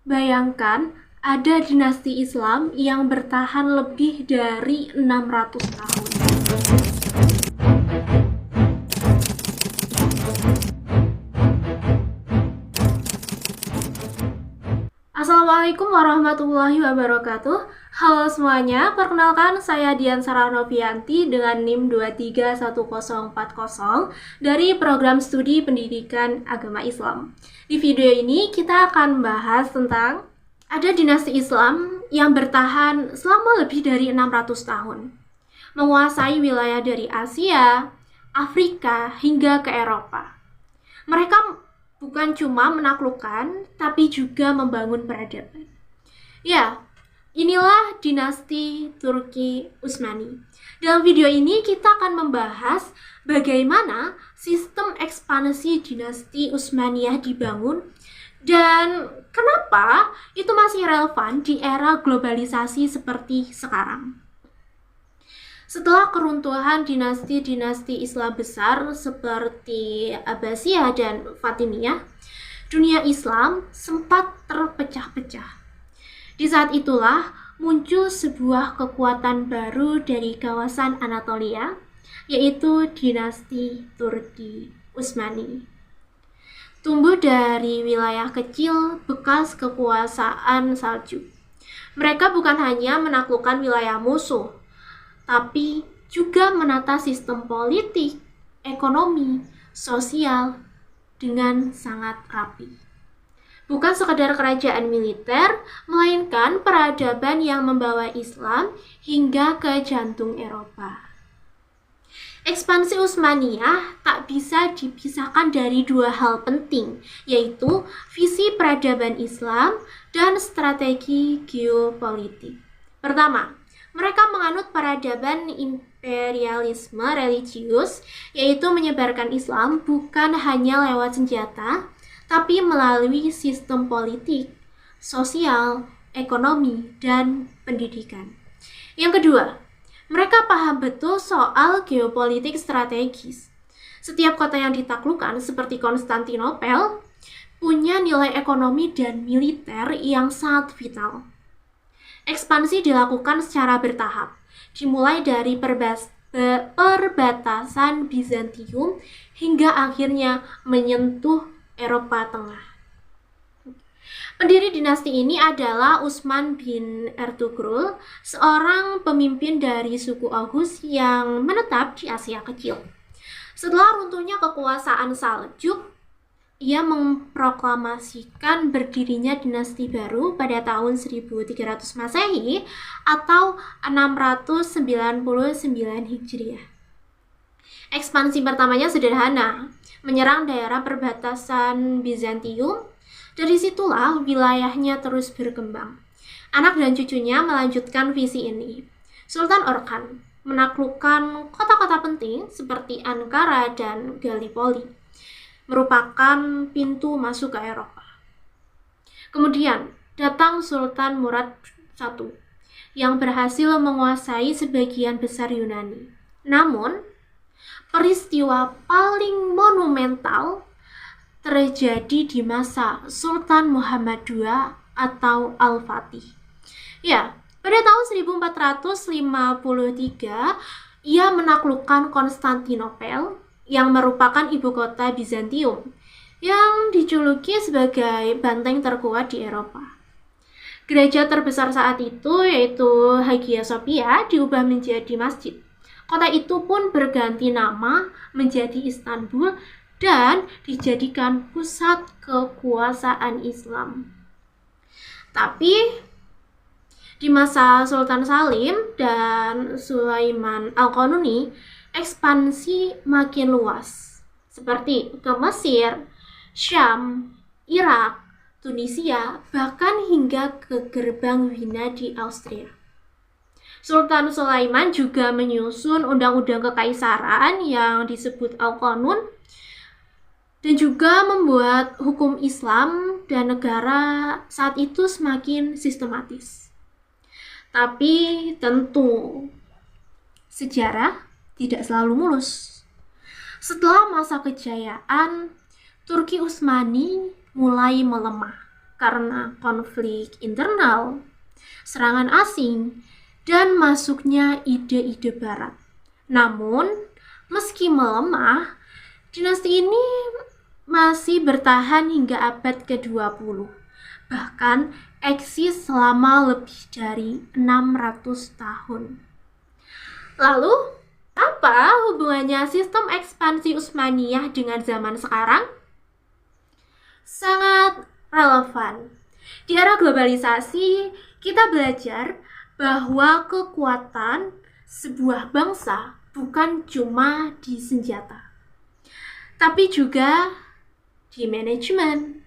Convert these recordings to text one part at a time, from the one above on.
Bayangkan ada dinasti Islam yang bertahan lebih dari 600 tahun. Assalamualaikum warahmatullahi wabarakatuh. Halo semuanya, perkenalkan saya Dian Saranovianti dengan NIM 231040 dari Program Studi Pendidikan Agama Islam. Di video ini kita akan bahas tentang ada dinasti Islam yang bertahan selama lebih dari 600 tahun, menguasai wilayah dari Asia, Afrika, hingga ke Eropa. Mereka bukan cuma menaklukkan, tapi juga membangun peradaban. Ya, inilah dinasti Turki Utsmani. Dalam video ini kita akan membahas bagaimana sistem ekspansi dinasti Utsmaniyah dibangun dan kenapa itu masih relevan di era globalisasi seperti sekarang. Setelah keruntuhan dinasti-dinasti Islam besar seperti Abbasiyah dan Fatimiyah, dunia Islam sempat terpecah-pecah. Di saat itulah muncul sebuah kekuatan baru dari kawasan Anatolia, yaitu dinasti Turki Utsmani. Tumbuh dari wilayah kecil bekas kekuasaan Saljuk. Mereka bukan hanya menaklukkan wilayah musuh, tapi juga menata sistem politik, ekonomi, sosial dengan sangat rapi. Bukan sekadar kerajaan militer, melainkan peradaban yang membawa Islam hingga ke jantung Eropa. Ekspansi Utsmaniyah tak bisa dipisahkan dari dua hal penting, yaitu visi peradaban Islam dan strategi geopolitik. Pertama, mereka menganut peradaban imperialisme religius, yaitu menyebarkan Islam bukan hanya lewat senjata, tapi melalui sistem politik, sosial, ekonomi, dan pendidikan. Yang kedua, mereka paham betul soal geopolitik strategis. Setiap kota yang ditaklukkan, seperti Konstantinopel, punya nilai ekonomi dan militer yang sangat vital. Ekspansi dilakukan secara bertahap, dimulai dari perbatasan Bizantium hingga akhirnya menyentuh Eropa Tengah. Pendiri dinasti ini adalah Utsman bin Ertugrul, seorang pemimpin dari suku Oghuz yang menetap di Asia Kecil. Setelah runtuhnya kekuasaan Saljuk, ia memproklamasikan berdirinya dinasti baru pada tahun 1300 Masehi atau 699 Hijriah. Ekspansi pertamanya sederhana, menyerang daerah perbatasan Bizantium. Dari situlah wilayahnya terus berkembang. Anak dan cucunya melanjutkan visi ini. Sultan Orkan menaklukkan kota-kota penting seperti Ankara dan Gallipoli, merupakan pintu masuk ke Eropa. Kemudian datang Sultan Murad I yang berhasil menguasai sebagian besar Yunani. Namun, peristiwa paling monumental terjadi di masa Sultan Muhammad II atau Al-Fatih. Ya, pada tahun 1453, ia menaklukkan Konstantinopel yang merupakan ibu kota Bizantium yang dijuluki sebagai banteng terkuat di Eropa. Gereja terbesar saat itu, yaitu Hagia Sophia, diubah menjadi masjid. Kota itu pun berganti nama menjadi Istanbul dan dijadikan pusat kekuasaan Islam. Tapi di masa Sultan Salim dan Sulaiman Al-Qanuni, ekspansi makin luas, seperti ke Mesir, Syam, Irak, Tunisia, bahkan hingga ke gerbang Wina di Austria. Sultan Sulaiman juga menyusun undang-undang kekaisaran yang disebut Al-Qanun dan juga membuat hukum Islam dan negara saat itu semakin sistematis. Tapi tentu sejarah tidak selalu mulus. Setelah masa kejayaan, Turki Utsmani mulai melemah. karena konflik internal, serangan asing, dan masuknya ide-ide barat. Namun, meski melemah, dinasti ini masih bertahan hingga abad ke-20. Bahkan eksis selama lebih dari 600 tahun. Lalu, apa hubungannya sistem ekspansi Utsmaniyah dengan zaman sekarang? Sangat relevan. Di era globalisasi, kita belajar bahwa kekuatan sebuah bangsa bukan cuma di senjata, tapi juga di manajemen,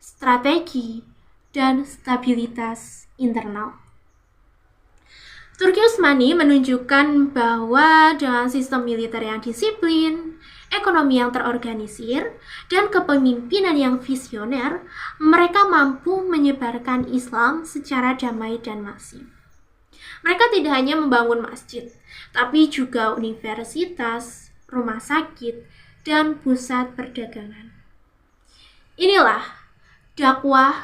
strategi, dan stabilitas internal. Turki Utsmani menunjukkan bahwa dengan sistem militer yang disiplin, ekonomi yang terorganisir, dan kepemimpinan yang visioner, mereka mampu menyebarkan Islam secara damai dan masif. Mereka tidak hanya membangun masjid, tapi juga universitas, rumah sakit, dan pusat perdagangan. Inilah dakwah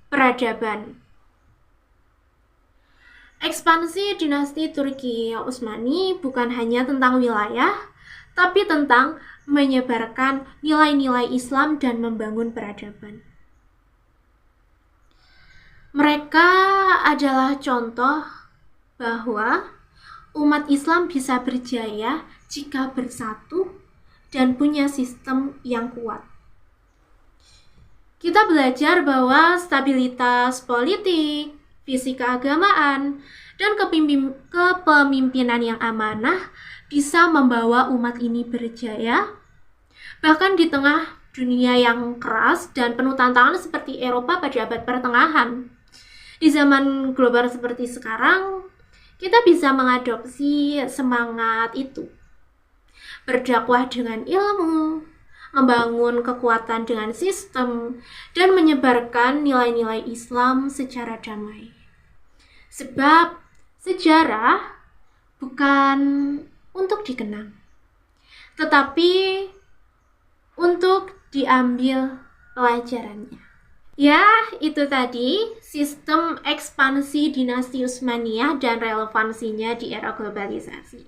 peradaban. Ekspansi dinasti Turki Utsmani bukan hanya tentang wilayah, tapi tentang menyebarkan nilai-nilai Islam dan membangun peradaban. Mereka adalah contoh bahwa umat Islam bisa berjaya jika bersatu dan punya sistem yang kuat. Kita belajar bahwa stabilitas politik, visi keagamaan, dan kepemimpinan yang amanah bisa membawa umat ini berjaya, bahkan di tengah dunia yang keras dan penuh tantangan seperti Eropa pada abad pertengahan. Di zaman global seperti sekarang, kita bisa mengadopsi semangat itu. Berdakwah dengan ilmu, membangun kekuatan dengan sistem, dan menyebarkan nilai-nilai Islam secara damai. Sebab sejarah bukan untuk dikenang, tetapi untuk diambil pelajarannya. Ya, itu tadi sistem ekspansi dinasti Utsmaniyah dan relevansinya di era globalisasi.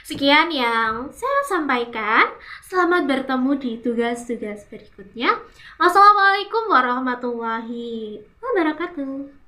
Sekian yang saya sampaikan. Selamat bertemu di tugas-tugas berikutnya. Wassalamualaikum warahmatullahi wabarakatuh.